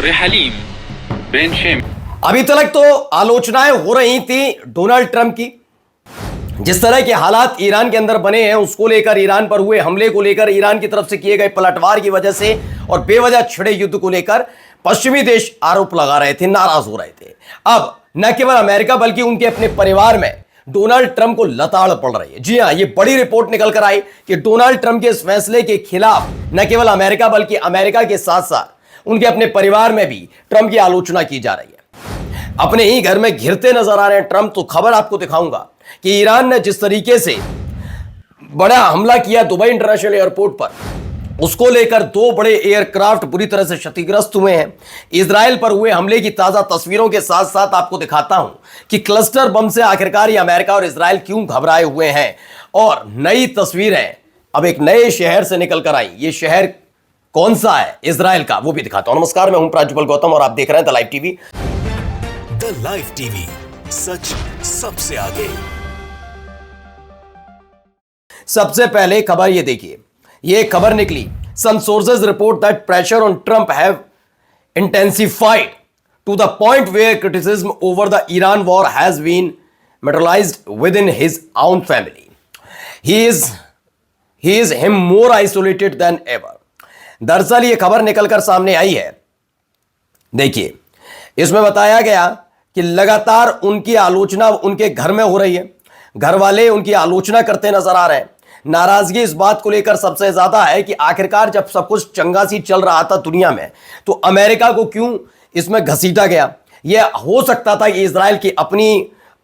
रेहलीम बेनशेम। अभी तक तो आलोचनाएं हो रही थी डोनाल्ड ट्रंप की, जिस तरह के हालात ईरान के अंदर बने हैं उसको लेकर, ईरान पर हुए हमले को लेकर, ईरान की तरफ से किए गए पलटवार की वजह से और बेवजह छिड़े युद्ध को लेकर पश्चिमी देश आरोप लगा रहे थे, नाराज हो रहे थे। अब न केवल अमेरिका बल्कि उनके अपने परिवार में डोनाल्ड ट्रंप को लताड़ पड़ रही है। जी हां, ये बड़ी रिपोर्ट निकल कर आई कि डोनाल्ड ट्रंप के इस फैसले के खिलाफ न केवल अमेरिका बल्कि अमेरिका के साथ साथ उनके अपने परिवार में भी ट्रंप की आलोचना की जा रही है। अपने ही घर में घिरते नजर आ रहे हैं ट्रंप। तो खबर आपको दिखाऊंगा कि ईरान ने जिस तरीके से बड़ा हमला किया दुबई इंटरनेशनल एयरपोर्ट पर, उसको लेकर 2 बड़े एयरक्राफ्ट बुरी तरह से क्षतिग्रस्त हुए हैं। इजराइल पर हुए हमले की ताजा तस्वीरों के साथ साथ आपको दिखाता हूं कि क्लस्टर बम से आखिरकार ये अमेरिका और इजराइल क्यों घबराए हुए हैं। और नई तस्वीरें अब एक नए शहर से निकल कर आई। ये शहर कौन सा है इजराइल का, वो भी दिखाता हूं। नमस्कार, मैं हूं प्राज्वल गौतम और आप देख रहे हैं the live TV. The live TV, सच सबसे आगे। सबसे पहले खबर ये देखिए, ये खबर निकली। Some sources report that pressure on Trump have intensified to the point where criticism over the Iran war has been materialized within his own family. He is him more isolated than ever. दरअसल ये खबर निकलकर सामने आई है। देखिए, इसमें बताया गया कि लगातार उनकी आलोचना उनके घर में हो रही है। घर वाले उनकी आलोचना करते नजर आ रहे हैं। नाराजगी इस बात को लेकर सबसे ज्यादा है कि आखिरकार जब सब कुछ चंगा सी चल रहा था दुनिया में, तो अमेरिका को क्यों इसमें घसीटा गया। यह हो सकता था कि इजराइल की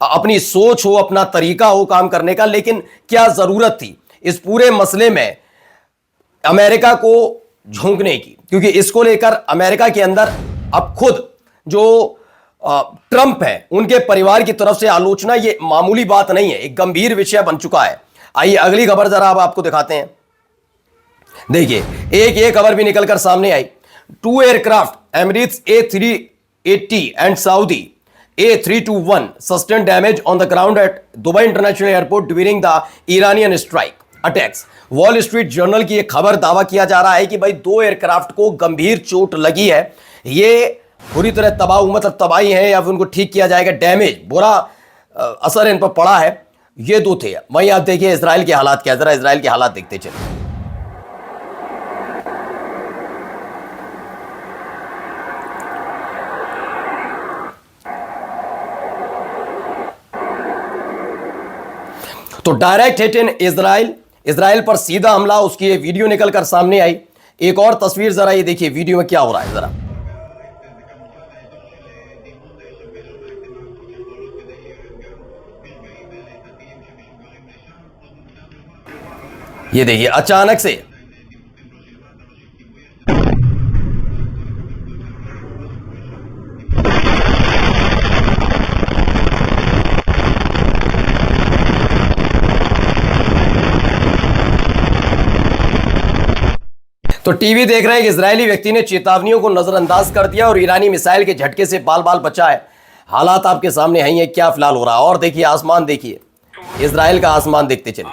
अपनी सोच हो, अपना तरीका हो काम करने का, लेकिन क्या जरूरत थी इस पूरे मसले में अमेरिका को झोंकने की। क्योंकि इसको लेकर अमेरिका के अंदर अब खुद जो ट्रंप है उनके परिवार की तरफ से आलोचना, ये मामूली बात नहीं है, एक गंभीर विषय बन चुका है। आइए अगली खबर जरा अब आपको दिखाते हैं। देखिए, एक ये खबर भी निकलकर सामने आई। 2 aircraft Emirates A380 and Saudi A321 sustain damage on the ground eight Dubai international airport during the Iranian strike attacks. Wall street journal की एक खबर, दावा किया जा रहा है कि भाई 2 एयरक्राफ्ट को गंभीर चोट लगी है। ये बुरी तरह मतलब तबाही है या फिर उनको ठीक किया जाएगा, डैमेज, बुरा असर इन पर पड़ा है। ये 2 थे। वहीं आप देखिए इजराइल के हालात क्या, जरा इजराइल के हालात देखते चलिए। तो डायरेक्ट हिट इन इजराइल पर सीधा हमला, उसकी ये वीडियो निकलकर सामने आई। एक और तस्वीर जरा ये देखिए वीडियो में क्या हो रहा है जरा। ये देखिए अचानक से तो टीवी देख रहे हैं कि इजरायली व्यक्ति ने चेतावनियों को नजरअंदाज कर दिया और ईरानी मिसाइल के झटके से बाल बाल बचा है। हालात आपके सामने हैं, ये क्या फिलहाल हो रहा है। और देखिए आसमान, देखिए इजराइल का आसमान देखते चलिए।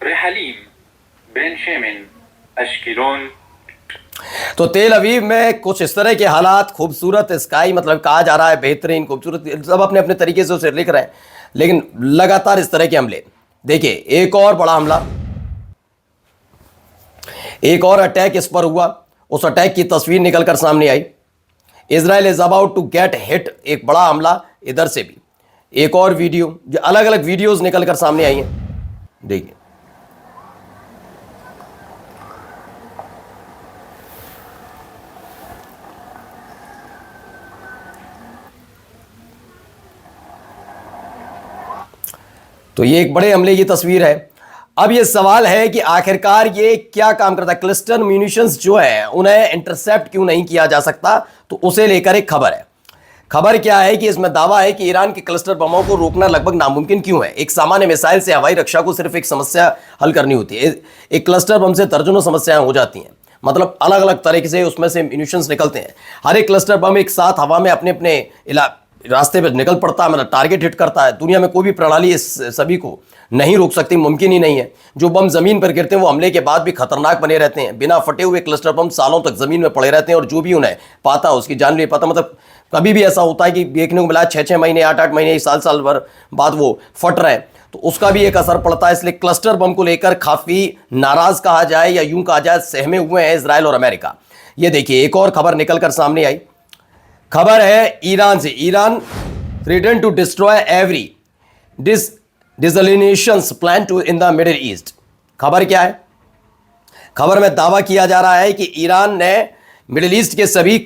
रेहलीम बेनशेम अश्किलोन। तो तेल अवीव में कुछ इस तरह के हालात, खूबसूरत स्काई, मतलब कहा जा रहा है बेहतरीन, खूबसूरत, सब अपने अपने तरीके से उसे लिख रहे हैं, लेकिन लगातार इस तरह के हमले। देखिए एक और बड़ा हमला, एक और अटैक इस पर हुआ। उस अटैक की तस्वीर निकलकर सामने आई। Israel is about to get hit, एक बड़ा हमला इधर से भी। एक और वीडियो, जो अलग अलग वीडियोस निकलकर सामने आई हैं, देखिए। तो ये एक बड़े हमले की तस्वीर है। अब ये सवाल है कि आखिरकार ये क्या काम करता है। क्लस्टर म्यूनिशंस जो है उन्हें इंटरसेप्ट क्यों नहीं किया जा सकता, तो उसे लेकर एक खबर है। खबर क्या है कि इसमें दावा है कि ईरान के क्लस्टर बमों को रोकना लगभग नामुमकिन क्यों है। एक सामान्य मिसाइल से हवाई रक्षा को सिर्फ एक समस्या हल करनी होती है, एक क्लस्टर बम से दर्जनों समस्याएं हो जाती हैं। मतलब अलग अलग तरीके से उसमें से म्यूनिशंस निकलते हैं। हर एक क्लस्टर बम एक साथ हवा में अपने अपने रास्ते पे निकल पड़ता है, मतलब टारगेट हिट करता है। दुनिया में कोई भी प्रणाली इस सभी को नहीं रोक सकती, मुमकिन ही नहीं है। जो बम जमीन पर गिरते हैं वो हमले के बाद भी खतरनाक बने रहते हैं। बिना फटे हुए क्लस्टर बम सालों तक जमीन में पड़े रहते हैं और जो भी उन्हें पाता उसकी जान नहीं पाता। मतलब कभी भी ऐसा होता है कि देखने को मिला 6-6 महीने 8-8 महीने साल भर बाद वो फट रहे हैं, तो उसका भी एक असर पड़ता है। इसलिए क्लस्टर बम को लेकर काफी नाराज कहा जाए या यूं कहा जाए सहमे हुए हैं इजराइल और अमेरिका। ये देखिए एक और खबर निकलकर सामने आई। खबर है ईरान से। Iran threatened to destroy every desalinations plan to in the Middle East। खबर क्या है? खबर में दावा किया जा रहा है कि ईरान ने मिडिल ईस्ट के सभी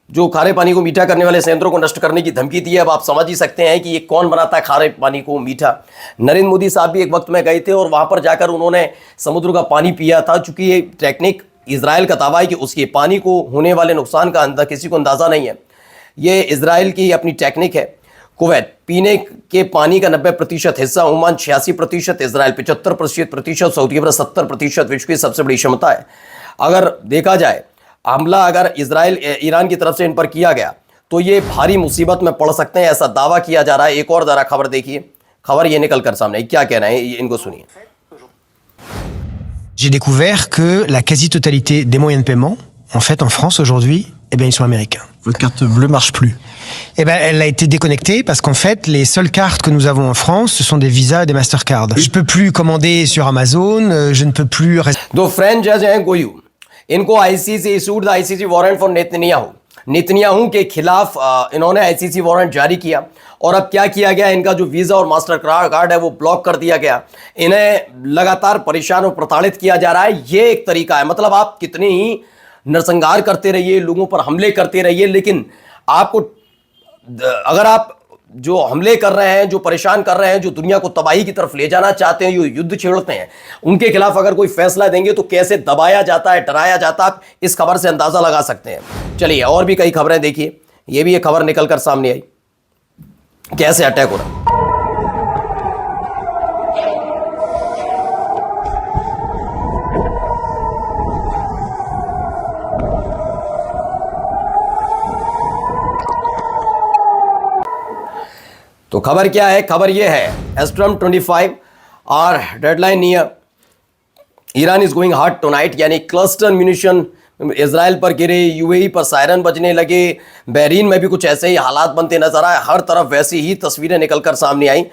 जो खारे पानी को मीठा करने वाले संयंत्रों को नष्ट करने की धमकी दी है। अब आप समझ ही सकते हैं कि ये कौन बनाता है खारे पानी को मीठा। नरेंद्र मोदी साहब भी एक वक्त में गए थे और वहां पर जाकर उन्होंने समुद्र का पानी पिया था। चूंकि ये टेक्निक इजराइल का दावा है कि उसके पानी को होने वाले नुकसान का किसी को अंदाजा नहीं है। ये इजराइल की अपनी टेक्निक है। कुवैत पीने के पानी का 90% हिस्सा, ओमान 86%, इजराइल 75%, सऊदी अरब 70% विश्व की सबसे बड़ी क्षमता है। अगर देखा जाए हमला अगर इजराइल ईरान की तरफ से इन पर किया गया तो ये भारी मुसीबत में पड़ सकते हैं, ऐसा दावा किया जा रहा है। एक और जरा खबर देखिए, खबर ये निकल कर सामने क्या कहना है इनको सुनिए। J'ai découvert que la quasi-totalité des moyens de paiement, en fait, en France aujourd'hui, eh bien, ils sont américains. Votre carte bleue marche plus. Eh ben, elle a été déconnectée parce qu'en fait, les seules cartes que nous avons en France, ce sont des Visa et des Mastercard. Je peux plus commander sur Amazon, je ne peux plus... दो French जज हैं गोयू, इनको ICC issued the ICC warrant for Netanyahu के खिलाफ इन्होंने ICC warrant जारी किया। और अब क्या किया गया, इनका जो वीजा और मास्टर कार्ड है वो ब्लॉक कर दिया गया। इन्हें लगातार परेशान और प्रताड़ित किया जा रहा है। ये एक तरीका है, मतलब आप कितने ही नरसंहार करते रहिए, लोगों पर हमले करते रहिए, लेकिन आपको अगर आप जो हमले कर रहे हैं, जो परेशान कर रहे हैं, जो दुनिया को तबाही की तरफ ले जाना चाहते हैं, जो युद्ध छेड़ते हैं, उनके खिलाफ अगर कोई फैसला देंगे तो कैसे दबाया जाता है, डराया जाता है, आप इस खबर से अंदाजा लगा सकते हैं। चलिए और भी कई खबरें देखिए। ये भी एक खबर निकलकर सामने आई, कैसे अटैक हो रहा है। तो खबर क्या है? खबर यह है एस्ट्रम 25 और deadline near, Iran is going hard tonight. यानी क्लस्टर म्यूनिशन इजराइल पर गिरे, यूएई पर सायरन बजने लगे, बहरीन में भी कुछ ऐसे ही हालात बनते नजर आए। हर तरफ वैसी ही तस्वीरें निकलकर सामने आई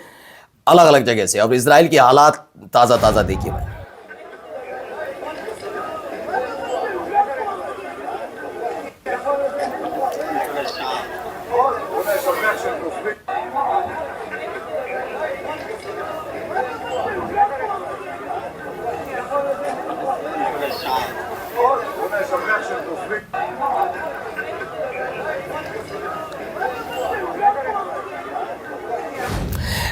अलग अलग जगह से। अब इजराइल के हालात ताज़ा ताज़ा देखिए भाई।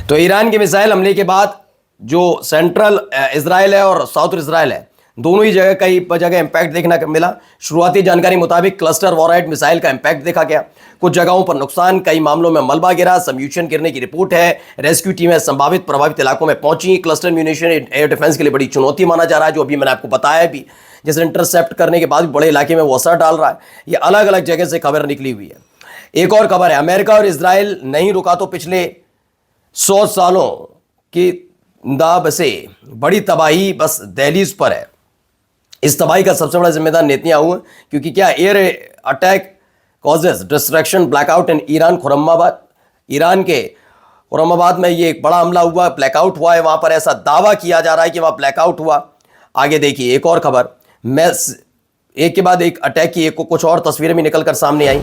तो ईरान के मिसाइल हमले के बाद जो सेंट्रल इजराइल है और साउथ इजराइल है, दोनों ही जगह कई जगह इंपैक्ट देखने को मिला। शुरुआती जानकारी मुताबिक क्लस्टर वॉरहेड मिसाइल का इंपैक्ट देखा गया। कुछ जगहों पर नुकसान, कई मामलों में मलबा गिरा, सम्यूशन गिरने की रिपोर्ट है। रेस्क्यू टीमें संभावित प्रभावित इलाकों में पहुंची। क्लस्टर म्यूनिशन एयर डिफेंस के लिए बड़ी चुनौती माना जा रहा है, जो अभी मैंने आपको बताया भी, जैसे इंटरसेप्ट करने के बाद भी बड़े इलाके में वो असर डाल रहा है। ये अलग अलग जगह से खबर निकली हुई है। एक और खबर है, अमेरिका और इजराइल नहीं रुका तो पिछले 100 सालों की दाब से बड़ी तबाही बस दहलीज पर है। इस तबाही का सबसे बड़ा जिम्मेदार नेतन्याहू है, क्योंकि क्या air attack causes distraction blackout in Iran Khurmabad. Iran के खुरमाबाद में ये एक बड़ा हमला हुआ, ब्लैकआउट हुआ है वहां पर, ऐसा दावा किया जा रहा है कि वहां ब्लैकआउट हुआ। आगे देखिए एक और खबर, मैं एक के बाद एक अटैक की एक कुछ और तस्वीरें भी निकलकर सामने आई।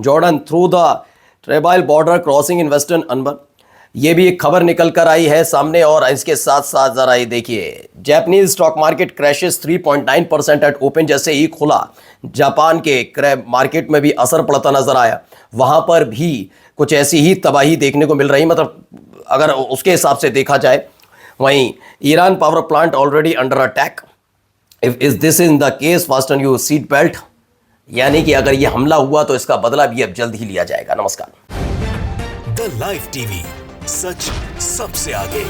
Jordan through the Trebil border crossing in western Anbar. ये भी एक खबर निकल कर आई है सामने। और इसके साथ साथ जरा ये देखिए, Japanese stock market crashes 3.9% eight open. जैसे ही खुला जापान के मार्केट में भी असर पड़ता नजर आया, वहां पर भी कुछ ऐसी ही तबाही देखने को मिल रही। मतलब अगर उसके हिसाब से देखा जाए, वहीं Iran power plant already under attack. If is this in the case fasten your seat belt, यानी कि अगर ये हमला हुआ तो इसका बदला भी अब जल्द ही लिया जाएगा। नमस्कार। द लाइव टीवी, सच सबसे आगे।